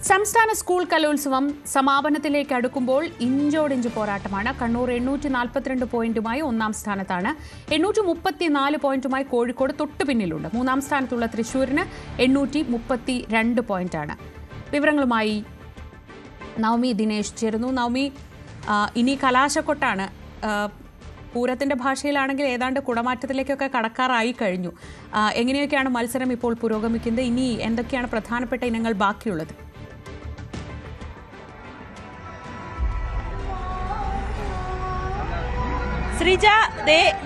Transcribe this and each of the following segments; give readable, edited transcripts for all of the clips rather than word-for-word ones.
സംസ്ഥാന സ്കൂൾ കലോത്സവം സമാപനത്തിലേക്ക് അടുക്കുമ്പോൾ ഇഞ്ചോടിഞ്ച് പോരാട്ടമാണ്. കണ്ണൂർ 842 പോയിന്റുമായി ഒന്നാം സ്ഥാനത്താണ്. 834 പോയിന്റുമായി കോഴിക്കോട് തൊട്ടുപിന്നിലുണ്ട്. മൂന്നാം സ്ഥാനത്തുള്ള തൃശൂരിന് 832 പോയിന്റാണ്. വിവരങ്ങളുമായി നവമി ദിനേശ് ചേരുന്നു. നവമി, ഇനി കലാശക്കൊട്ടാണ്. പൂരത്തിന്റെ ഭാഷയിലാണെങ്കിൽ ഏതാണ്ട് കുടമാറ്റത്തിലേക്കൊക്കെ കടക്കാറായി കഴിഞ്ഞു. എങ്ങനെയൊക്കെയാണ് മത്സരം ഇപ്പോൾ പുരോഗമിക്കുന്നത്? ഇനി എന്തൊക്കെയാണ് പ്രധാനപ്പെട്ട ഇനങ്ങൾ ബാക്കിയുള്ളത്? ശ്രീജ,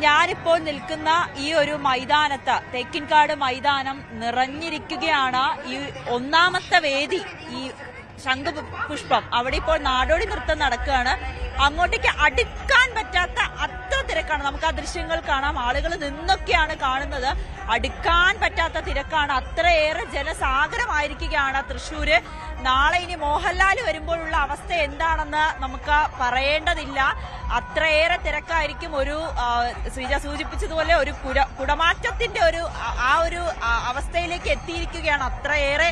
ഞാനിപ്പോൾ നിൽക്കുന്ന ഈ ഒരു മൈതാനത്ത്, തേക്കിൻകാട് മൈതാനം നിറഞ്ഞിരിക്കുകയാണ്. ഈ ഒന്നാമത്തെ വേദി, ഈ ശംഖുപുഷ്പം, അവിടെ ഇപ്പോൾ നാടോടി നൃത്തം നടക്കുകയാണ്. അങ്ങോട്ടേക്ക് അടുക്കാൻ പറ്റാത്ത അത്ര തിരക്കാണ്. നമുക്ക് ആ ദൃശ്യങ്ങൾ കാണാം. ആളുകൾ നിന്നൊക്കെയാണ് കാണുന്നത്. അടുക്കാൻ പറ്റാത്ത തിരക്കാണ്. അത്രയേറെ ജനസാഗരമായിരിക്കുകയാണ് തൃശ്ശൂര്. നാളെ ഇനി മോഹൻലാൽ വരുമ്പോഴുള്ള അവസ്ഥ എന്താണെന്ന് നമുക്ക് പറയേണ്ടതില്ല. അത്രയേറെ തിരക്കായിരിക്കും. ഒരു ശ്രീജ സൂചിപ്പിച്ചതുപോലെ ഒരു കുടമാറ്റത്തിന്റെ ഒരു അവസ്ഥയിലേക്ക് എത്തിയിരിക്കുകയാണ്. അത്രയേറെ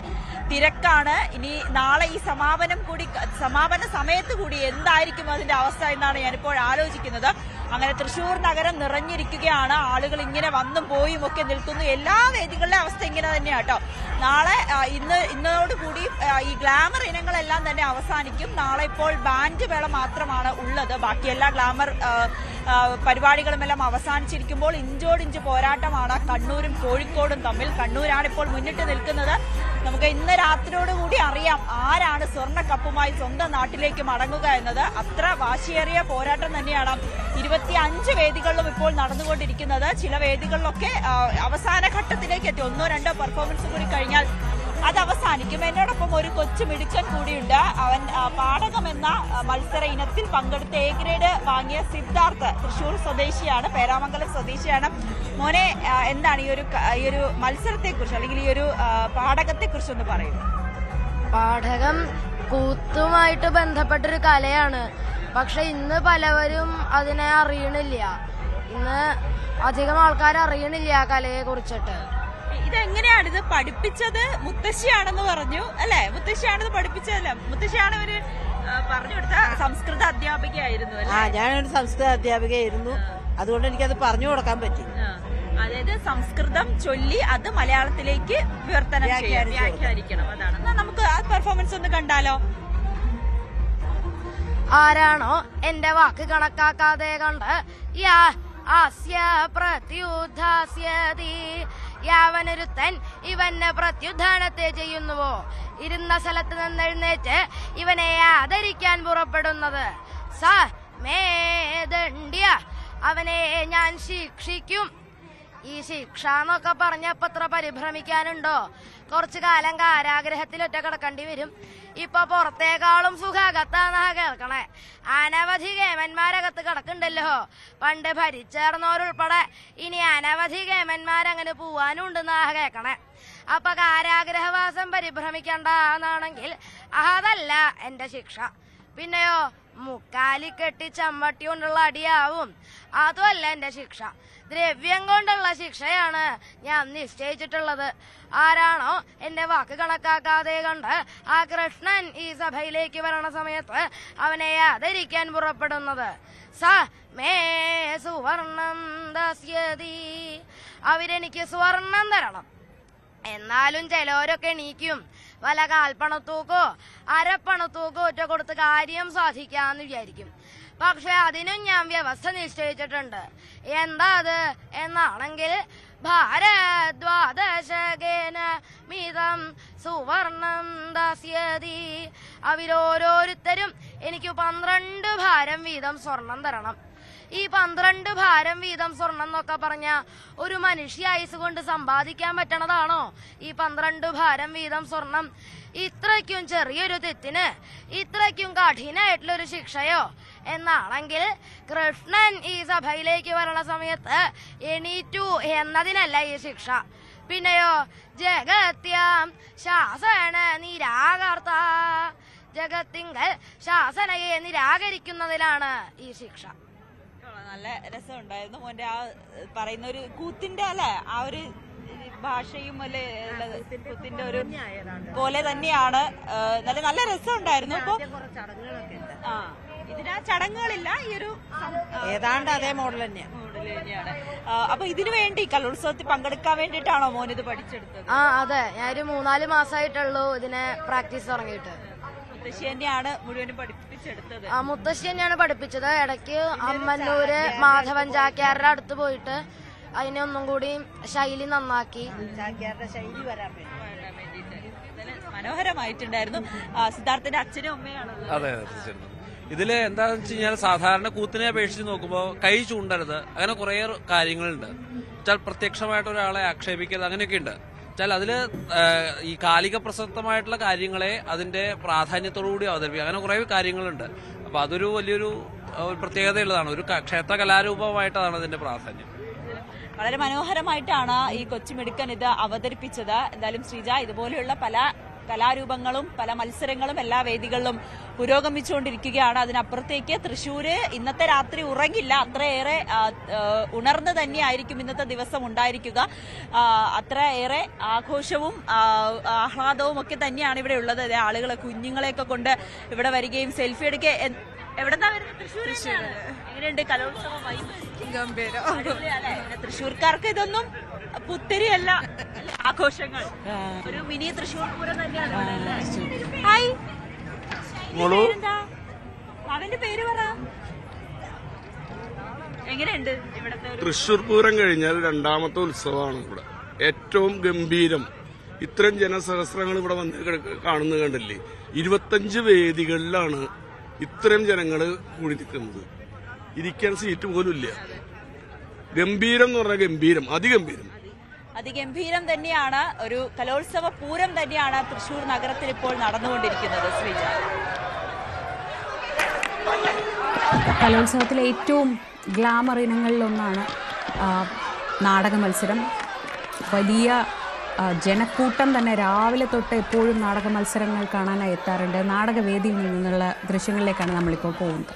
തിരക്കാണ്. ഇനി നാളെ ഈ സമാപന സമയത്ത് കൂടി എന്തായിരിക്കും അതിന്റെ അവസ്ഥ എന്നാണ് ഞാനിപ്പോൾ ആലോചിക്കുന്നത്. അങ്ങനെ തൃശ്ശൂർ നഗരം നിറഞ്ഞിരിക്കുകയാണ്. ആളുകൾ ഇങ്ങനെ വന്നും പോയും ഒക്കെ നിൽക്കുന്നു. എല്ലാ വേദികളുടെ അവസ്ഥ ഇങ്ങനെ തന്നെയാണ് കേട്ടോ. നാളെ ഇന്നോടുകൂടി ഈ ഗ്ലാമർ ഇനങ്ങളെല്ലാം തന്നെ അവസാനിക്കും. നാളെ ഇപ്പോൾ ബാൻഡ് മേള മാത്രമാണ് ഉള്ളത്. ബാക്കി എല്ലാ ഗ്ലാമർ പരിപാടികളുമെല്ലാം അവസാനിച്ചിരിക്കുമ്പോൾ ഇഞ്ചോടിഞ്ച് പോരാട്ടമാണ് കണ്ണൂരും കോഴിക്കോടും തമ്മിൽ. കണ്ണൂരാണ് ഇപ്പോൾ മുന്നിട്ട് നിൽക്കുന്നത്. നമുക്ക് ഇന്ന് രാത്രിയോടുകൂടി അറിയാം ആരാണ് സ്വർണ്ണ കപ്പുമായി സ്വന്തം നാട്ടിലേക്ക് മടങ്ങുക എന്നത്. അത്ര വാശിയേറിയ പോരാട്ടം തന്നെയാണ് 25 വേദികളിലും ഇപ്പോൾ നടന്നുകൊണ്ടിരിക്കുന്നത്. ചില വേദികളിലൊക്കെ അവസാന ഘട്ടത്തിലേക്ക് എത്തി. 1-2 പെർഫോമൻസ് കൂടി കഴിഞ്ഞാൽ അത് അവസാനിക്കും. എന്നോടൊപ്പം ഒരു കൊച്ചു മിടുക്കൻ കൂടിയുണ്ട്. അവൻ പാടകം എന്ന മത്സര ഇനത്തിൽ പങ്കെടുത്ത് എ ഗ്രേഡ് വാങ്ങിയ സിദ്ധാർത്ഥ്. തൃശ്ശൂർ സ്വദേശിയാണ്, പേരാമംഗലം സ്വദേശിയാണ്. മോനെ, എന്താണ് ഈ ഒരു മത്സരത്തെ കുറിച്ച്, അല്ലെങ്കിൽ ഈ ഒരു പാടകത്തെ കുറിച്ചൊന്ന് പറയൂ. പാഠകം കൂത്തുമായിട്ട് ബന്ധപ്പെട്ടൊരു കലയാണ്. പക്ഷെ ഇന്ന് പലവരും അതിനെ അറിയണില്ല. ഇന്ന് അധികം ആൾക്കാർ അറിയണില്ല ആ കലയെ കുറിച്ചിട്ട്. ഇതെങ്ങനെയാണ് ഇത് പഠിപ്പിച്ചത്? മുത്തശ്ശിയാണെന്ന് പറഞ്ഞു അല്ലെ? മുത്തശ്ശിയാണെന്ന് പഠിപ്പിച്ചതല്ല, മുത്തശ്ശിയാണ് ഇവര് പറഞ്ഞു കൊടുത്ത സംസ്കൃത അധ്യാപികയായിരുന്നു അല്ലേ? ഞാനൊരു സംസ്കൃത അധ്യാപികയായിരുന്നു. അതുകൊണ്ട് എനിക്കത് പറഞ്ഞു കൊടുക്കാൻ പറ്റി. അതായത് സംസ്കൃതം ചൊല്ലി അത് മലയാളത്തിലേക്ക് വിവർത്തനം വ്യാഖ്യാനിക്കണം. അതാണ്. നമുക്ക് ആ പെർഫോമൻസ് ഒന്ന് കണ്ടാലോ? ആരാണോ എന്റെ വാക്ക് കണക്കാക്കാതെ കണ്ട് യാവനൊരുത്തൻ ഇവന് പ്രത്യുദ്ധാനത്തെ ചെയ്യുന്നുവോ, ഇരുന്ന സ്ഥലത്ത് നിന്നെഴുന്നേറ്റ് ഇവനെ ആദരിക്കാൻ പുറപ്പെടുന്നത് മേദണ്ഡ്യ, അവനെ ഞാൻ ശിക്ഷിക്കും. ഈ ശിക്ഷ എന്നൊക്കെ പറഞ്ഞപ്പോ അത്ര പരിഭ്രമിക്കാനുണ്ടോ? കുറച്ചു കാലം കാരാഗ്രഹത്തിൽ ഒറ്റ കിടക്കേണ്ടി വരും. ഇപ്പൊ പുറത്തേക്കാളും സുഖാകത്താന്നാ കേൾക്കണേ. അനവധി കേമന്മാരകത്ത് കിടക്കണ്ടല്ലോ. പണ്ട് ഭരിച്ചേർന്നവരുൾപ്പെടെ ഇനി അനവധി കേമന്മാരങ്ങനെ പോവാനും ഉണ്ടെന്നാ കേൾക്കണേ. അപ്പൊ കാരാഗ്രഹവാസം പരിഭ്രമിക്കണ്ട എന്നാണെങ്കിൽ അതല്ല എന്റെ ശിക്ഷ. പിന്നെയോ മുക്കാലി കെട്ടി ചമ്മട്ടി കൊണ്ടുള്ള അടിയാവും. അതുമല്ല എന്റെ ശിക്ഷ. ദ്രവ്യം കൊണ്ടുള്ള ശിക്ഷയാണ് ഞാൻ നിശ്ചയിച്ചിട്ടുള്ളത്. ആരാണോ എന്റെ വാക്ക് കണക്കാക്കാതെ കണ്ട് ആ കൃഷ്ണൻ ഈ സഭയിലേക്ക് വരണ സമയത്ത് അവനെ ആദരിക്കാൻ പുറപ്പെടുന്നത് മേ സുവർണം ദസ്യതി, അവരെനിക്ക് സ്വർണം തരണം. എന്നാലും ചിലവരൊക്കെ എണീക്കും. വല്ല കാൽപ്പണത്തൂക്കോ അരപ്പണത്തൂക്കോ ഒറ്റ കൊടുത്ത് കാര്യം സാധിക്കാന്ന് വിചാരിക്കും. പക്ഷെ അതിനും ഞാൻ വ്യവസ്ഥ നിശ്ചയിച്ചിട്ടുണ്ട്. എന്താ അത് എന്നാണെങ്കിൽ ഭാരദ്വാദശകേന മിതം സുവർണം ദാസ്യതി, അവരോരോരുത്തരും എനിക്ക് 12 ഭാരം വീതം സ്വർണം തരണം. ഈ 12 ഭാരം വീതം സ്വർണം എന്നൊക്കെ പറഞ്ഞ ഒരു മനുഷ്യായുസ് കൊണ്ട് സമ്പാദിക്കാൻ പറ്റണതാണോ ഈ 12 ഭാരം വീതം സ്വർണം? ഇത്രയ്ക്കും ചെറിയൊരു തെറ്റിന് ഇത്രയ്ക്കും കഠിനായിട്ടുള്ളൊരു ശിക്ഷയോ എന്നാണെങ്കിൽ കൃഷ്ണൻ ഈ സഭയിലേക്ക് വരണ സമയത്ത് എണീറ്റു എന്നതിനല്ല ഈ ശിക്ഷ. പിന്നെയോ ജഗത്യാം ശാസന നിരാകർത്ത, ജഗത്തിങ്കൽ ശാസനയെ നിരാകരിക്കുന്നതിലാണ് ഈ ശിക്ഷ. നല്ല രസമുണ്ടായിരുന്നു മോന്റെ ആ പറയുന്ന ഒരു കൂത്തിന്റെ അല്ലെ, ആ ഒരു ഭാഷയും അല്ലെ കുത്തിന്റെ ഒരു പോലെ തന്നെയാണ്. നല്ല നല്ല രസമുണ്ടായിരുന്നു. അപ്പൊ ആ ഇതിന് ചടങ്ങുകളില്ല, ഈ ഒരു ഏതാണ്ട് അതേ മോഡൽ തന്നെയാണ്. അപ്പൊ ഇതിനു വേണ്ടി കലോത്സവത്തിൽ പങ്കെടുക്കാൻ വേണ്ടിയിട്ടാണോ മോൻ ഇത് പഠിച്ചെടുത്തത്? ആ അതെ, ഞാനൊരു 3-4 മാസമായിട്ടുള്ളൂ ഇതിനെ പ്രാക്ടീസ് തുടങ്ങിയിട്ട്. മുത്തശ്ശി തന്നെയാണ് മുഴുവനും പഠിപ്പിച്ചെടുത്തത്? ആ മുത്തശ്ശി തന്നെയാണ് പഠിപ്പിച്ചത്. ഇടയ്ക്ക് അമ്മന്നൂര് മാധവൻ ചാക്യാരുടെ അടുത്ത് പോയിട്ട് അതിനെ ഒന്നും കൂടി ശൈലി നന്നാക്കി. ശൈലി വരാൻ വേണ്ടി മനോഹരമായിട്ടുണ്ടായിരുന്നു. സിദ്ധാർത്ഥന്റെ അച്ഛനും അമ്മയാണല്ലോ. അതെ തീർച്ചയായിട്ടും. ഇതില് എന്താണെന്ന് വെച്ച് കഴിഞ്ഞാൽ സാധാരണ കൂത്തിനെ അപേക്ഷിച്ച് നോക്കുമ്പോൾ കൈ ചൂണ്ടരുത്, അങ്ങനെ കുറെ കാര്യങ്ങളുണ്ട്. വെച്ചാൽ പ്രത്യക്ഷമായിട്ട് ഒരാളെ ആക്ഷേപിക്കരുത്, അങ്ങനെയൊക്കെ ഉണ്ട്. വെച്ചാൽ അതില് ഈ കാലിക പ്രസക്തമായിട്ടുള്ള കാര്യങ്ങളെ അതിന്റെ പ്രാധാന്യത്തോടുകൂടി അവതരിപ്പിക്കുക, അങ്ങനെ കുറെ കാര്യങ്ങളുണ്ട്. അപ്പൊ അതൊരു വലിയൊരു പ്രത്യേകതയുള്ളതാണ്. ഒരു ക്ഷേത്ര കലാരൂപമായിട്ടാണ് അതിന്റെ പ്രാധാന്യം. വളരെ മനോഹരമായിട്ടാണ് ഈ കൊച്ചുമിടുക്കൻ ഇത് അവതരിപ്പിച്ചത്. എന്തായാലും ശ്രീജ, ഇതുപോലെയുള്ള പല കലാരൂപങ്ങളും പല മത്സരങ്ങളും എല്ലാ വേദികളിലും പുരോഗമിച്ചുകൊണ്ടിരിക്കുകയാണ്. അതിനപ്പുറത്തേക്ക് തൃശ്ശൂര് ഇന്നത്തെ രാത്രി ഉറങ്ങില്ല, അത്രയേറെ ഉണർന്ന് തന്നെയായിരിക്കും ഇന്നത്തെ ദിവസം ഉണ്ടായിരിക്കുക. അത്രയേറെ ആഘോഷവും ആഹ്ലാദവും ഒക്കെ തന്നെയാണ് ഇവിടെ ഉള്ളത്. ആളുകളെ കുഞ്ഞുങ്ങളെയൊക്കെ കൊണ്ട് ഇവിടെ വരികയും സെൽഫി എടുക്കുക. എവിടെന്നാ വരുന്നത്? തൃശ്ശൂർ. എങ്ങനെയുണ്ട് കലോത്സവമായി? തൃശ്ശൂർക്കാർക്ക് ഇതൊന്നും പുത്തരിയല്ല, ആഘോഷങ്ങൾ. ഒരു മിനി തൃശ്ശൂർ പൂരം തന്നെയാണ്. ഹായ്, അവന്റെ പേര് പറ. എങ്ങനെയുണ്ട് ഇവിടത്തെ? തൃശ്ശൂർ പൂരം കഴിഞ്ഞാൽ രണ്ടാമത്തെ ഉത്സവമാണ് ഇവിടെ. ഏറ്റവും ഗംഭീരം. ഇത്തരം ജനസഹസ്രങ്ങൾ ഇവിടെ വന്ന് കാണുന്നത് കണ്ടില്ലേ? 25 വേദികളിലാണ് ഇത്രയും ജനങ്ങൾ കൂടി നിൽക്കുന്നത്. ഇരിക്കാൻ സീറ്റ് പോലും ഇല്ല. ഗംഭീരം എന്ന് പറഞ്ഞാൽ ഗംഭീരം, അതിഗംഭീരം. അതിഗംഭീരം തന്നെയാണ്. ഒരു കലോത്സവ പൂരം തന്നെയാണ് തൃശ്ശൂർ നഗരത്തിൽ ഇപ്പോൾ നടന്നുകൊണ്ടിരിക്കുന്നത്. ശ്രീജ, കലോത്സവത്തിലെ ഏറ്റവും ഗ്ലാമർ ഇനങ്ങളിലൊന്നാണ് നാടക മത്സരം. വലിയ ജനക്കൂട്ടം തന്നെ രാവിലെ തൊട്ട് എപ്പോഴും നാടക മത്സരങ്ങൾ കാണാനായി എത്താറുണ്ട്. നാടകവേദിയിൽ നിന്നുള്ള ദൃശ്യങ്ങളിലേക്കാണ് നമ്മളിപ്പോൾ പോകുന്നത്.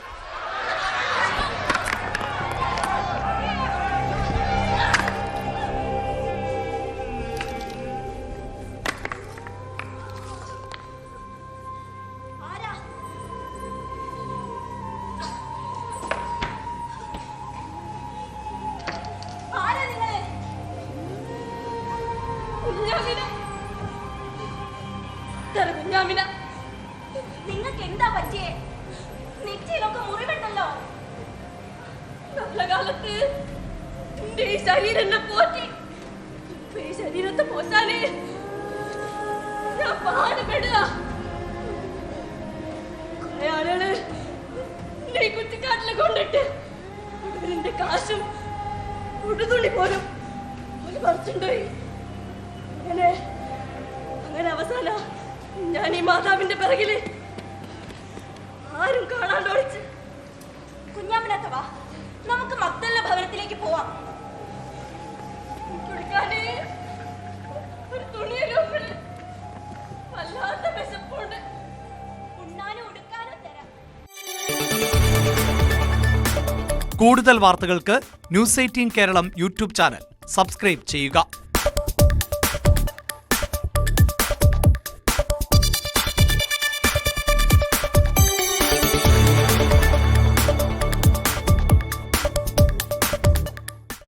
നിങ്ങൾക്ക് എന്താ പറ്റിയേ? നെറ്റിയിലൊക്കെ മുറിവുണ്ടല്ലോ. നല്ല കാലത്ത് എന്റെ ഈ ശരീരം പോറ്റി, ഈ ശരീരത്തെ പോറ്റാനേ ഞാൻ പാടുപെടുക. കുറെ ആളുകള് എന്റെ ഈ കുറ്റിക്കാട്ടിലെ കൊണ്ടിട്ട് എന്റെ കാശും ഉടുതുള്ളി പോലും ഒരു പറിച്ചുണ്ടോയി. അങ്ങനെ അവസാനം ഞാൻ ഈ മാതാവിന്റെ പിറകില് ആരും കാണാണ്ടോടിച്ച് കുഞ്ഞാമിനത്തവാ, നമുക്ക് മക്തല്ല ഭവനത്തിലേക്ക് പോവാം. ഒരു തുണിയിലും വല്ലാത്ത വിശപ്പുണ്ട്. ഉണ്ണാനും ഉടുക്കാനും തരാം. കൂടുതൽ വാർത്തകൾക്ക് news 18 Keralam YouTube channel subscribe ചെയ്യുക.